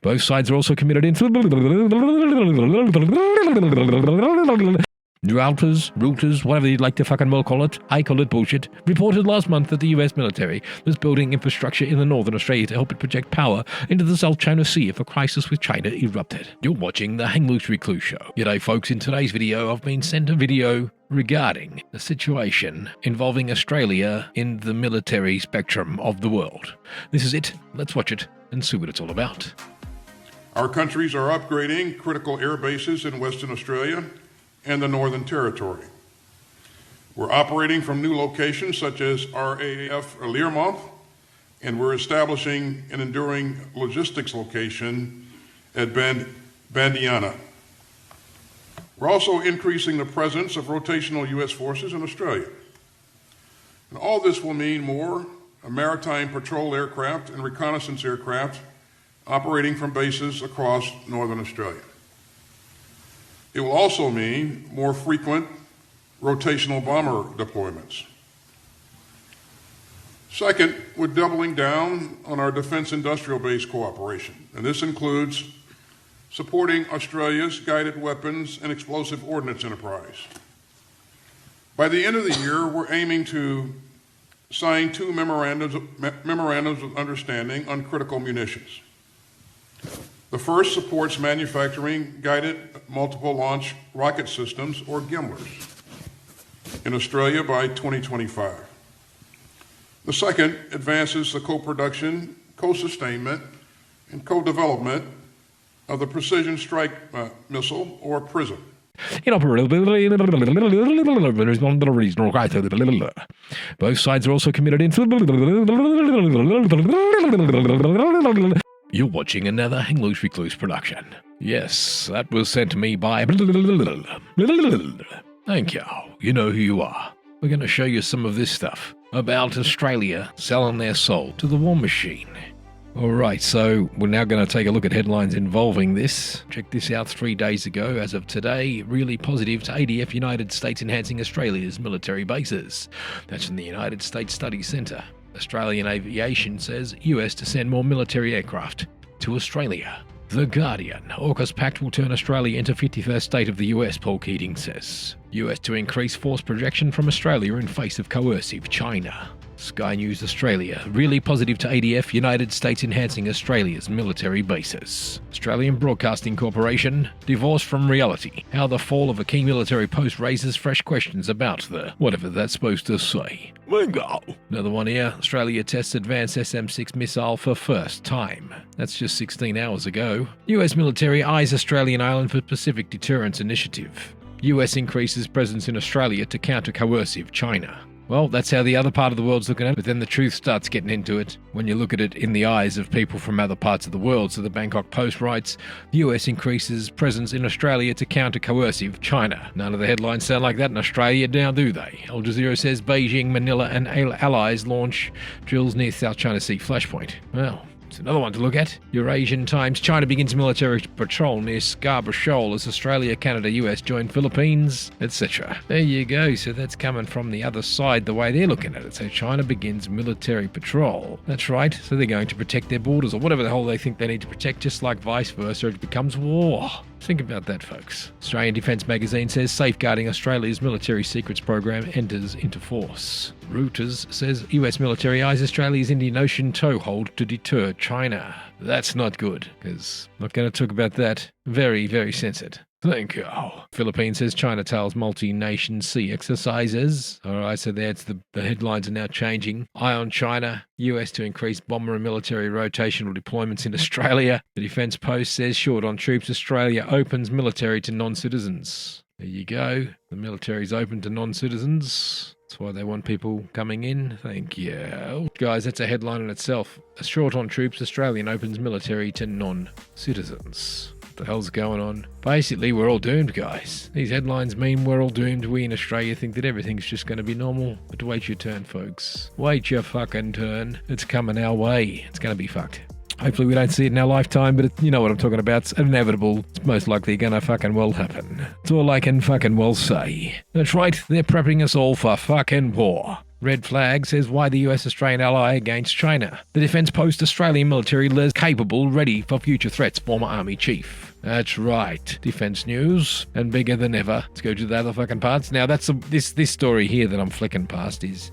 Both sides are also committed in routers, whatever you'd like to fucking well call it. I call it bullshit. Reported last month that the US military was building infrastructure in the northern Australia to help it project power into the South China Sea if a crisis with China erupted. You're watching the Hang Loose Recluse Show. G'day folks, in today's video I've been sent a video regarding the situation involving Australia in the military spectrum of the world. This is it. Let's watch it and see what it's all about. Our countries are upgrading critical air bases in Western Australia and the Northern Territory. We're operating from new locations such as RAF Learmonth, and we're establishing an enduring logistics location at Bandiana. We're also increasing the presence of rotational U.S. forces in Australia. And all this will mean more maritime patrol aircraft and reconnaissance aircraft operating from bases across Northern Australia. It will also mean more frequent rotational bomber deployments. Second, we're doubling down on our defense industrial base cooperation, and this includes supporting Australia's guided weapons and explosive ordnance enterprise. By the end of the year, we're aiming to sign 2 memorandums of understanding on critical munitions. The first supports manufacturing guided multiple launch rocket systems, or GMLRS, in Australia by 2025. The second advances the co-production, co-sustainment, and co-development of the Precision Strike Missile, or PrSM. Both sides are also committed in. You're watching another Hang Loose Recluse production. Yes, that was sent to me by... Thank you. You know who you are. We're going to show you some of this stuff about Australia selling their soul to the war machine. Alright, so we're now going to take a look at headlines involving this. Check this out 3 days ago. As of today, really positive to ADF United States enhancing Australia's military bases. That's from the United States Study Centre. Australian Aviation says US to send more military aircraft to Australia. The Guardian. AUKUS Pact will turn Australia into 51st state of the US, Paul Keating says. US to increase force projection from Australia in face of coercive China. Sky News Australia. Really positive to ADF United States enhancing Australia's military bases. Australian Broadcasting Corporation. Divorce from reality. How the fall of a key military post raises fresh questions about the whatever that's supposed to say. Bingo! Another one here. Australia tests advanced SM-6 missile for first time. That's just 16 hours ago. US military eyes Australian island for Pacific Deterrence Initiative. US increases presence in Australia to counter coercive China. Well, that's how the other part of the world's looking at it, but then the truth starts getting into it when you look at it in the eyes of people from other parts of the world. So the Bangkok Post writes, the US increases presence in Australia to counter coercive China. None of the headlines sound like that in Australia now, do they? Al Jazeera says Beijing, Manila and allies launch drills near South China Sea flashpoint. Well, it's another one to look at. Eurasian Times. China begins military patrol near Scarborough Shoal as Australia, Canada, US join Philippines, etc. There you go. So that's coming from the other side, the way they're looking at it. So China begins military patrol. That's right. So they're going to protect their borders or whatever the hell they think they need to protect, just like vice versa. It becomes war. Think about that, folks. Australian Defence Magazine says safeguarding Australia's military secrets program enters into force. Reuters says US military eyes Australia's Indian Ocean toehold to deter China. That's not good, because I'm not going to talk about that. Very, very censored. Thank you. Philippines says China tails multi-nation sea exercises. Alright, so that's the headlines are now changing. Eye on China. US to increase bomber and military rotational deployments in Australia. The Defence Post says short on troops. Australia opens military to non-citizens. There you go. The military's open to non-citizens. That's why they want people coming in. Thank you. Guys, that's a headline in itself. A short on troops. Australian opens military to non-citizens. What the hell's going on? Basically, we're all doomed, guys. These headlines mean we're all doomed. We in Australia think that everything's just going to be normal. But wait your turn, folks. Wait your fucking turn. It's coming our way. It's going to be fucked. Hopefully we don't see it in our lifetime, but you know what I'm talking about. It's inevitable. It's most likely gonna fucking well happen. It's all I can fucking well say. That's right, they're prepping us all for fucking war. Red flag says why the US-Australian ally against China. The defence post Australian military less capable, ready for future threats, former Army Chief. That's right. Defence news, and bigger than ever. Let's go to the other fucking parts. Now, that's this story here that I'm flicking past is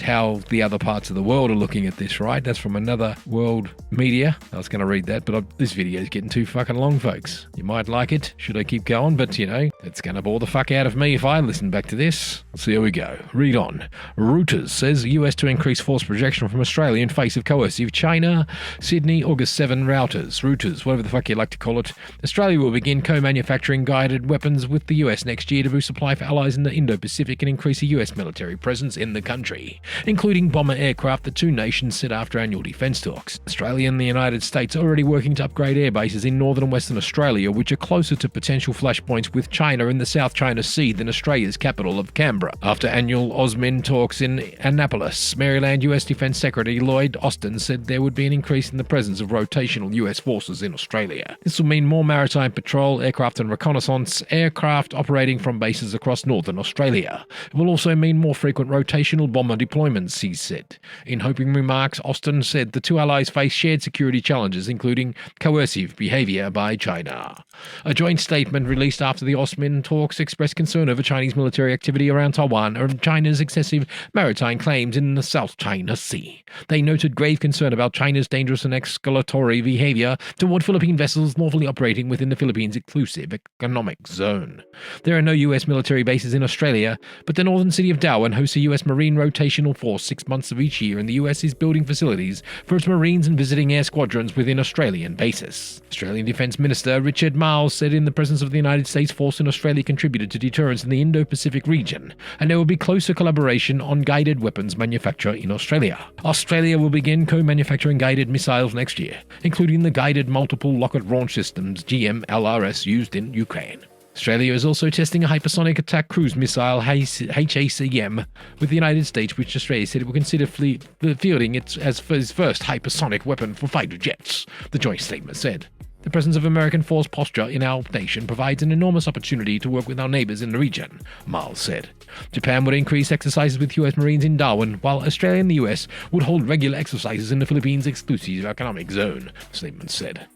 how the other parts of the world are looking at this, right? That's from another world media. I was going to read that, but this video is getting too fucking long, folks. You might like it. Should I keep going? But, it's going to bore the fuck out of me if I listen back to this. So here we go. Read on. Reuters says US to increase force projection from Australia in face of coercive China. Sydney, August 7, Reuters, whatever the fuck you like to call it. Australia will begin co-manufacturing guided weapons with the US next year to boost supply for allies in the Indo-Pacific and increase the US military presence in the country, including bomber aircraft the two nations set after annual defence talks. Australia and the United States are already working to upgrade air bases in northern and western Australia, which are closer to potential flashpoints with China in the South China Sea than Australia's capital of Canberra. After annual AUSTIN talks in Annapolis, Maryland, US Defence Secretary Lloyd Austin said there would be an increase in the presence of rotational US forces in Australia. This will mean more maritime patrol, aircraft and reconnaissance aircraft operating from bases across northern Australia. It will also mean more frequent rotational bomber deployments, he said. In opening remarks, Austin said the two allies face shared security challenges, including coercive behaviour by China. A joint statement released after the AUSTIN talks expressed concern over Chinese military activity around Taiwan and China's excessive maritime claims in the South China Sea. They noted grave concern about China's dangerous and escalatory behaviour toward Philippine vessels lawfully operating within the Philippines' exclusive economic zone. There are no US military bases in Australia, but the northern city of Darwin hosts a US Marine rotational force 6 months of each year, and the US is building facilities for its Marines and visiting air squadrons within Australian bases. Australian Defence Minister Richard Marles said in the presence of the United States force in Australia contributed to deterrence in the Indo-Pacific region, and there will be closer collaboration on guided weapons manufacture in Australia. Australia will begin co-manufacturing guided missiles next year, including the Guided Multiple Rocket Launch Systems GMLRS used in Ukraine. Australia is also testing a hypersonic attack cruise missile HACM with the United States, which Australia said it will consider fielding it as its first hypersonic weapon for fighter jets, the joint statement said. The presence of American force posture in our nation provides an enormous opportunity to work with our neighbours in the region, Miles said. Japan would increase exercises with US Marines in Darwin, while Australia and the US would hold regular exercises in the Philippines' exclusive economic zone, the statement said.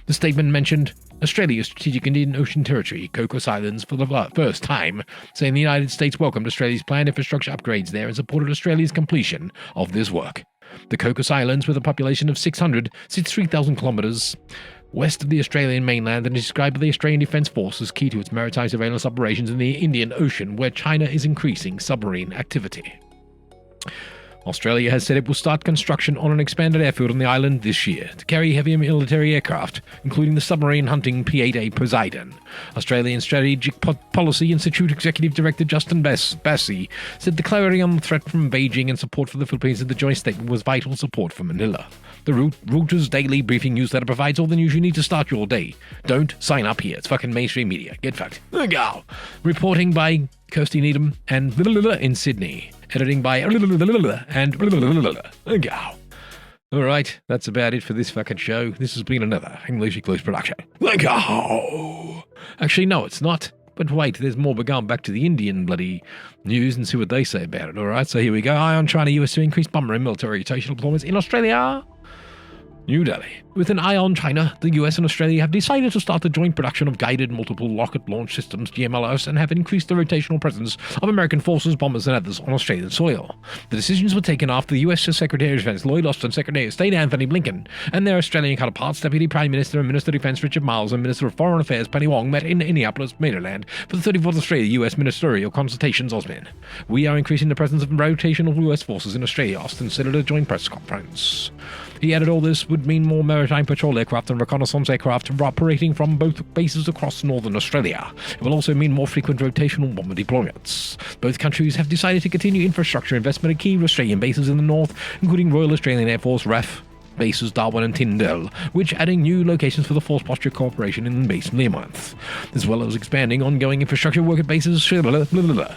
The statement mentioned Australia's strategic Indian Ocean territory, Cocos Islands, for the first time, saying the United States welcomed Australia's planned infrastructure upgrades there and supported Australia's completion of this work. The Cocos Islands, with a population of 600, sits 3,000 kilometres west of the Australian mainland and is described by the Australian Defence Force as key to its maritime surveillance operations in the Indian Ocean, where China is increasing submarine activity. Australia has said it will start construction on an expanded airfield on the island this year to carry heavy military aircraft, including the submarine hunting P-8A Poseidon. Australian Strategic Policy Institute Executive Director Justin Bassey said the clarity on the threat from Beijing and support for the Philippines in the joint statement was vital support for Manila. The Reuters daily briefing newsletter provides all the news you need to start your day. Don't sign up here. It's fucking mainstream media. Get fucked. Go. Reporting by Kirsty Needham and in Sydney. Editing by and go. Alright, that's about it for this fucking show. This has been another English Eclipse production. Go. Actually, no, it's not. But wait, there's more. We're going back to the Indian bloody news and see what they say about it. Alright, so here we go. Eye on China, US to increase bomber and military rotational deployments in Australia. New Delhi. With an eye on China, the US and Australia have decided to start the joint production of guided multiple rocket launch systems GMLRS and have increased the rotational presence of American forces, bombers and others on Australian soil. The decisions were taken after the US Secretary of Defence Lloyd Austin, Secretary of State Anthony Blinken, and their Australian counterparts, Deputy Prime Minister and Minister of Defence Richard Marles and Minister of Foreign Affairs Penny Wong met in Minneapolis, Maryland for the 34th Australia-US Ministerial Consultations AUSTIN. We are increasing the presence of rotational US forces in Australia, Austin said at a joint press conference. He added all this would mean more maritime patrol aircraft and reconnaissance aircraft operating from both bases across northern Australia. It will also mean more frequent rotational bomber deployments. Both countries have decided to continue infrastructure investment at key Australian bases in the north, including Royal Australian Air Force RAF bases Darwin and Tyndall, which adding new locations for the Force Posture Cooperation in base Learmonth, as well as expanding ongoing infrastructure work at bases,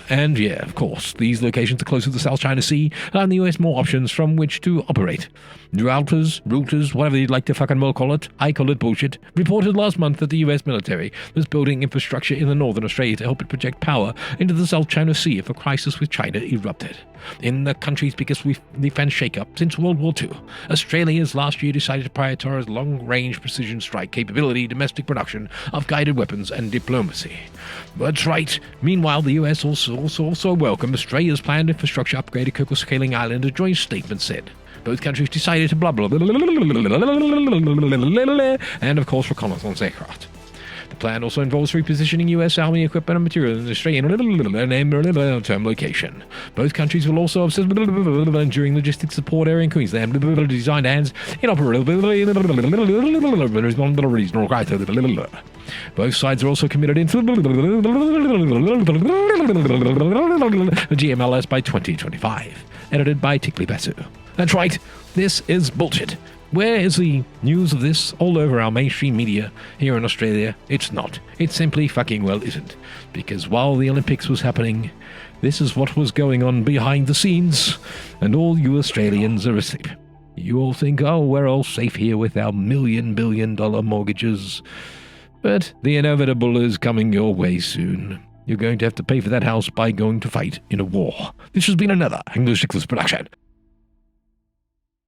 and yeah, of course, these locations are close to the South China Sea, and the US more options from which to operate. Routers, whatever you'd like to fucking well call it, I call it bullshit, reported last month that the US military was building infrastructure in the northern Australia to help it project power into the South China Sea if a crisis with China erupted. in the country's biggest defense shake-up since World War II. Australia's last year decided to prioritize long-range precision strike capability, domestic production of guided weapons, and diplomacy. That's right. Meanwhile, the US also welcomed Australia's planned infrastructure upgrade at Coco Scaling Island, a joint statement said. Both countries decided to blah blah blah, and of course reconnaissance aircraft. The plan also involves repositioning US Army equipment and material in Australian term location. Both countries will also have enduring logistics support area in Queensland, designed hands in operability. Both sides are also committed into GMLS by 2025. Edited by Tickley Basu. That's right, this is bullshit. Where is the news of this all over our mainstream media here in Australia? It's not. It simply fucking well isn't. Because while the Olympics was happening, this is what was going on behind the scenes, and all you Australians are asleep. You all think, oh, we're all safe here with our billion-dollar mortgages. But the inevitable is coming your way soon. You're going to have to pay for that house by going to fight in a war. This has been another English Sixers production.